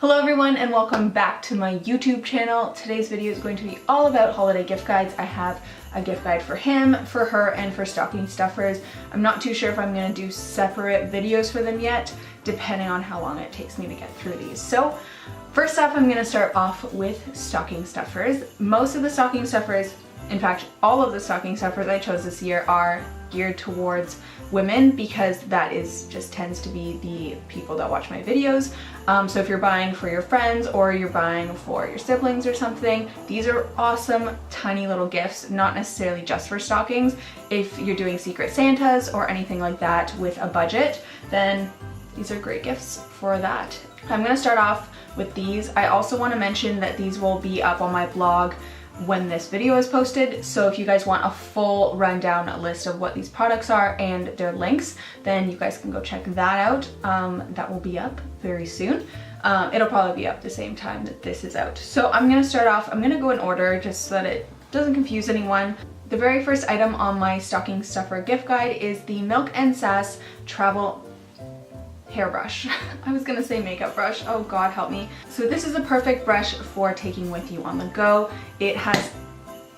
Hello everyone and welcome back to my YouTube channel. Today's video is going to be all about holiday gift guides. I have a gift guide for him, for her, and for stocking stuffers. I'm not too sure if I'm going to do separate videos for them yet, depending on how long it takes me to get through these. So first off, I'm going to start off with stocking stuffers. Most of the stocking stuffers, in fact all of the stocking stuffers I chose this year are geared towards women because that just tends to be the people that watch my videos. So if you're buying for your friends or you're buying for your siblings or something, these are awesome tiny little gifts, not necessarily just for stockings. If you're doing Secret Santas or anything like that with a budget, then these are great gifts for that. I'm going to start off with these. I also want to mention that these will be up on my blog when this video is posted, so if you guys want a full rundown list of what these products are and their links, then you guys can go check that out. That will be up very soon. It'll probably be up the same time that this is out. So I'm gonna start off, I'm gonna go in order just so that it doesn't confuse anyone. The very first item on my stocking stuffer gift guide is the MilkxSass travel hairbrush. I was gonna say makeup brush, oh god help me. So this is a perfect brush for taking with you on the go. It has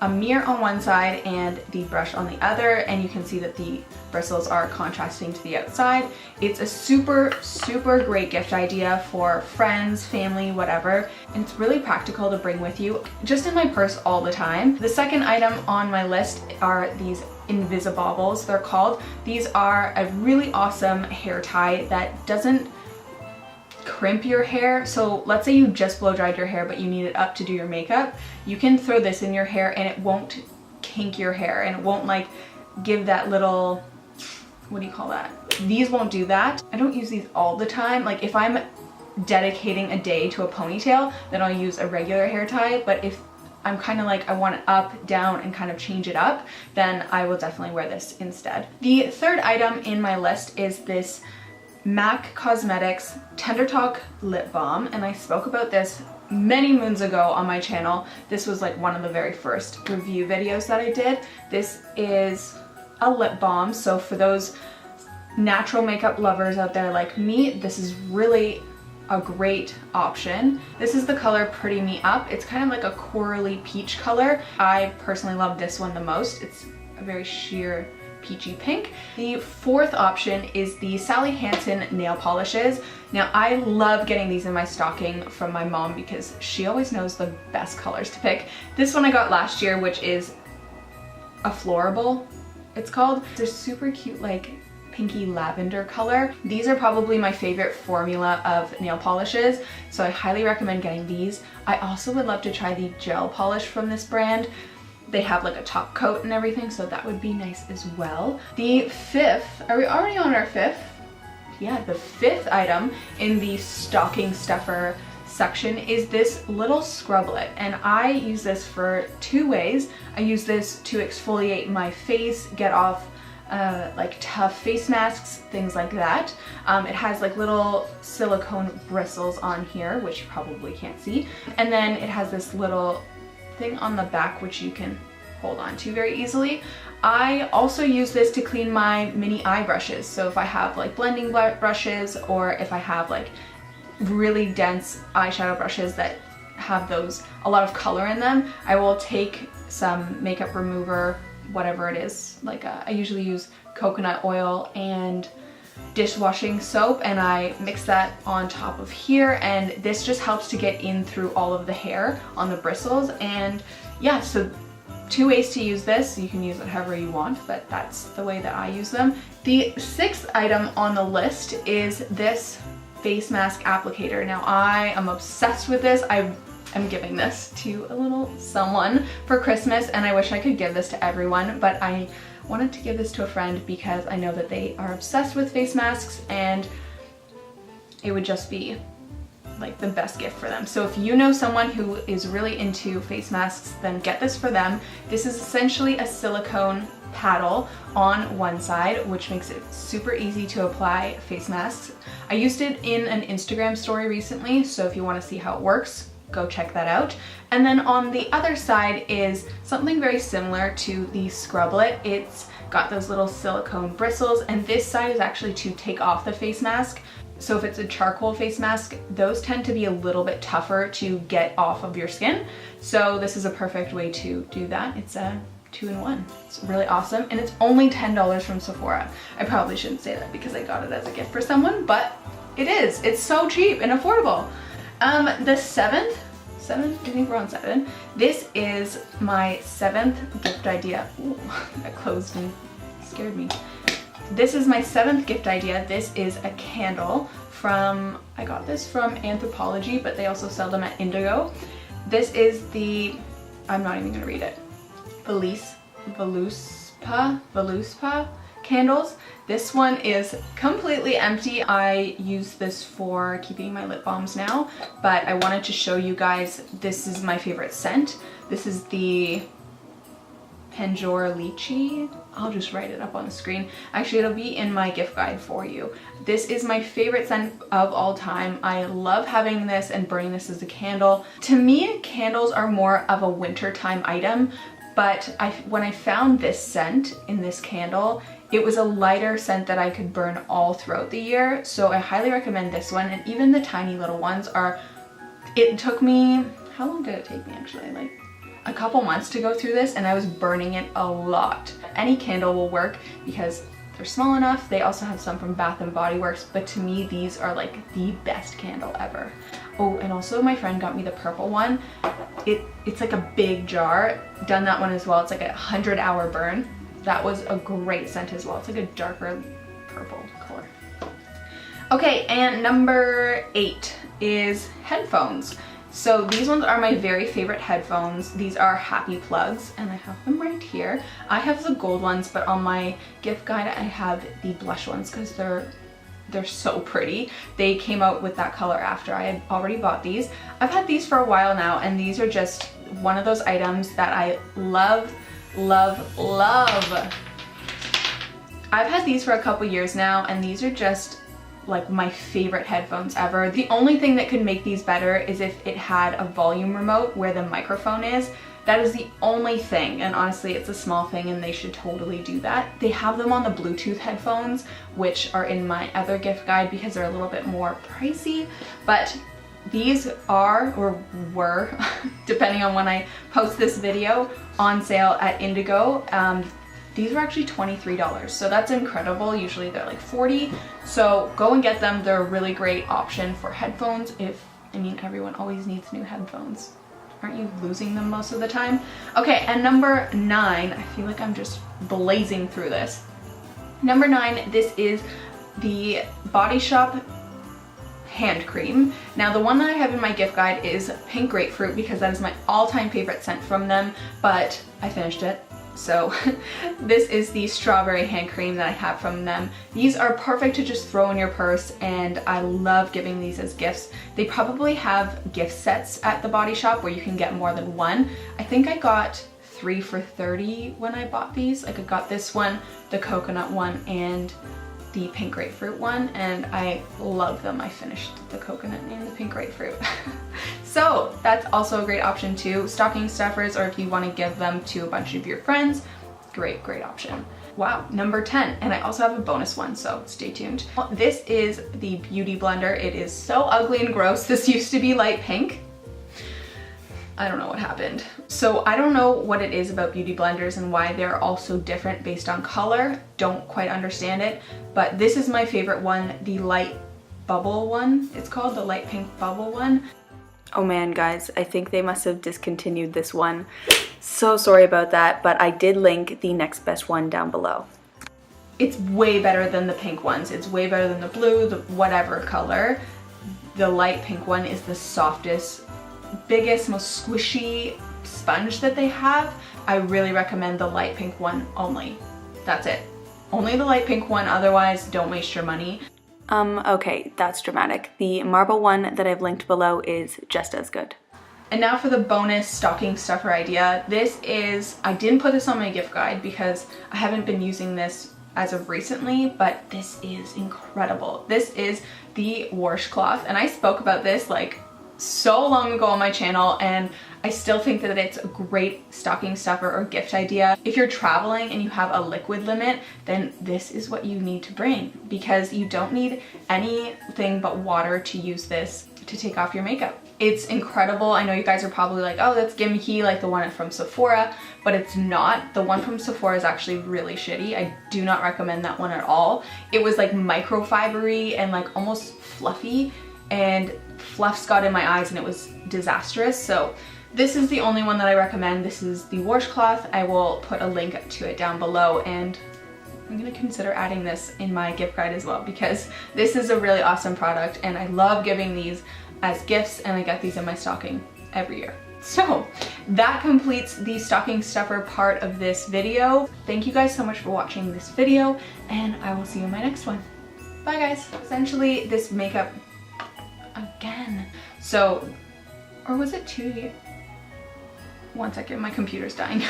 a mirror on one side and the brush on the other, and you can see that the bristles are contrasting to the outside. It's a super great gift idea for friends, family, whatever, and it's really practical to bring with you, just in my purse all the time. The second item on my list are these Invisi Bobbles, they're called. These are a really awesome hair tie that doesn't crimp your hair. So let's say you just blow dried your hair but you need it up to do your makeup. You can throw this in your hair and it won't kink your hair and it won't like give that little, what do you call that? These won't do that. I don't use these all the time. Like if I'm dedicating a day to a ponytail, then I'll use a regular hair tie, but if I'm kind of like I want it up, down, and kind of change it up, then I will definitely wear this instead. The third item in my list is this MAC Cosmetics Tendertalk Lip Balm, and I spoke about this many moons ago on my channel. This was like one of the very first review videos that I did. This is a lip balm, so for those natural makeup lovers out there like me, this is really a great option. This is the color Pretty Me Up. It's kind of like a corally peach color. I personally love this one the most. It's a very sheer peachy pink. The fourth option is the Sally Hansen nail polishes. Now I love getting these in my stocking from my mom because she always knows the best colors to pick. This one I got last year, which is a Florable, it's called. They're super cute, like pinky lavender color. These are probably my favorite formula of nail polishes, so I highly recommend getting these. I also would love to try the gel polish from this brand. They have like a top coat and everything, so that would be nice as well. The fifth, are we already on our fifth? Yeah, the fifth item in the stocking stuffer section is this little scrublet, and I use this for two ways. I use this to exfoliate my face, get off like tough face masks, things like that. It has like little silicone bristles on here, which you probably can't see. And then it has this little thing on the back which you can hold on to very easily. I also use this to clean my mini eye brushes. So if I have like blending brushes, or if I have like really dense eyeshadow brushes that have a lot of color in them, I will take some makeup remover, whatever it is, like I usually use coconut oil and dishwashing soap, and I mix that on top of here, and this just helps to get in through all of the hair on the bristles. And yeah, so two ways to use this. You can use it however you want, but that's the way that I use them. The sixth item on the list is this face mask applicator. Now I am obsessed with this. I'm giving this to a little someone for Christmas, and I wish I could give this to everyone, but I wanted to give this to a friend because I know that they are obsessed with face masks and it would just be like the best gift for them. So if you know someone who is really into face masks, then get this for them. This is essentially a silicone paddle on one side, which makes it super easy to apply face masks. I used it in an Instagram story recently, so if you want to see how it works, go check that out. And then on the other side is something very similar to the Scrublet. It's got those little silicone bristles, and this side is actually to take off the face mask. So if it's a charcoal face mask, those tend to be a little bit tougher to get off of your skin. So this is a perfect way to do that. It's a 2-in-1. It's really awesome, and it's only $10 from Sephora. I probably shouldn't say that because I got it as a gift for someone, but it is. It's so cheap and affordable. The seventh, I think we're on 7. This is my 7th gift idea. Ooh, that closed and scared me. This is my 7th gift idea. This is a candle from, I got this from Anthropologie, but they also sell them at Indigo. This is the, I'm not even gonna read it, Voluspa candles. This one is completely empty. I use this for keeping my lip balms now, but I wanted to show you guys, this is my favorite scent. This is the Penjor Lychee. I'll just write it up on the screen. Actually, it'll be in my gift guide for you. This is my favorite scent of all time. I love having this and burning this as a candle. To me, candles are more of a wintertime item, but when I found this scent in this candle, it was a lighter scent that I could burn all throughout the year. So I highly recommend this one. And even the tiny little ones are, it took me, how long did it take me actually? Like a couple months to go through this, and I was burning it a lot. Any candle will work because they're small enough. They also have some from Bath & Body Works, but to me these are like the best candle ever. Oh, and also my friend got me the purple one. It's like a big jar. Done that one as well. It's like a 100-hour burn. That was a great scent as well. It's like a darker purple color. Okay, and number 8 is headphones. So these ones are my very favorite headphones. These are Happy Plugs, and I have them right here. I have the gold ones, but on my gift guide I have the blush ones because they're so pretty. They came out with that color after I had already bought these. I've had these for a while now, and these are just one of those items that I love, love, love. I've had these for a couple years now, and these are just like my favorite headphones ever. The only thing that could make these better is if it had a volume remote where the microphone is. That is the only thing, and honestly it's a small thing and they should totally do that. They have them on the Bluetooth headphones, which are in my other gift guide because they're a little bit more pricey, but these are, or were, depending on when I post this video, on sale at Indigo. These were actually $23, so that's incredible. Usually they're like $40, so go and get them. They're a really great option for headphones I mean, everyone always needs new headphones. Aren't you losing them most of the time? Okay, and number 9, I feel like I'm just blazing through this. Number 9, this is the Body Shop hand cream. Now the one that I have in my gift guide is Pink Grapefruit because that is my all-time favorite scent from them, but I finished it. So this is the strawberry hand cream that I have from them. These are perfect to just throw in your purse, and I love giving these as gifts. They probably have gift sets at the Body Shop where you can get more than one. I think I got 3 for $30 when I bought these. Like I got this one, the coconut one, and the pink grapefruit one, and I love them. I finished the coconut and the pink grapefruit. So that's also a great option too. Stocking stuffers, or if you want to give them to a bunch of your friends, great option. Wow, number 10, and I also have a bonus one, so stay tuned. This is the Beauty Blender. It is so ugly and gross. This used to be light pink. I don't know what happened. So I don't know what it is about beauty blenders and why they're all so different based on color. Don't quite understand it, but this is my favorite one, the light bubble one. It's called the light pink bubble one. Oh man, guys, I think they must have discontinued this one. So sorry about that, but I did link the next best one down below. It's way better than the pink ones. It's way better than the blue, the whatever color. The light pink one is the softest, biggest, most squishy sponge that they have. I really recommend the light pink one only. That's it. Only the light pink one, otherwise don't waste your money. Okay, that's dramatic. The marble one that I've linked below is just as good. And now for the bonus stocking stuffer idea. This is, I didn't put this on my gift guide because I haven't been using this as of recently, but this is incredible. This is the washcloth, and I spoke about this like so long ago on my channel, and I still think that it's a great stocking stuffer or gift idea. If you're traveling and you have a liquid limit, then this is what you need to bring, because you don't need anything but water to use this to take off your makeup. It's incredible. I know you guys are probably like, oh, that's gimmicky like the one from Sephora, but it's not. The one from Sephora is actually really shitty. I do not recommend that one at all. It was like microfibery and like almost fluffy, and fluffs got in my eyes and it was disastrous. So this is the only one that I recommend. This is the washcloth. I will put a link to it down below, and I'm gonna consider adding this in my gift guide as well, because this is a really awesome product and I love giving these as gifts, and I get these in my stocking every year. So that completes the stocking stuffer part of this video. Thank you guys so much for watching this video, and I will see you in my next one. Bye guys. Essentially this makeup again. So, or was it 2 years? 1 second, my computer's dying.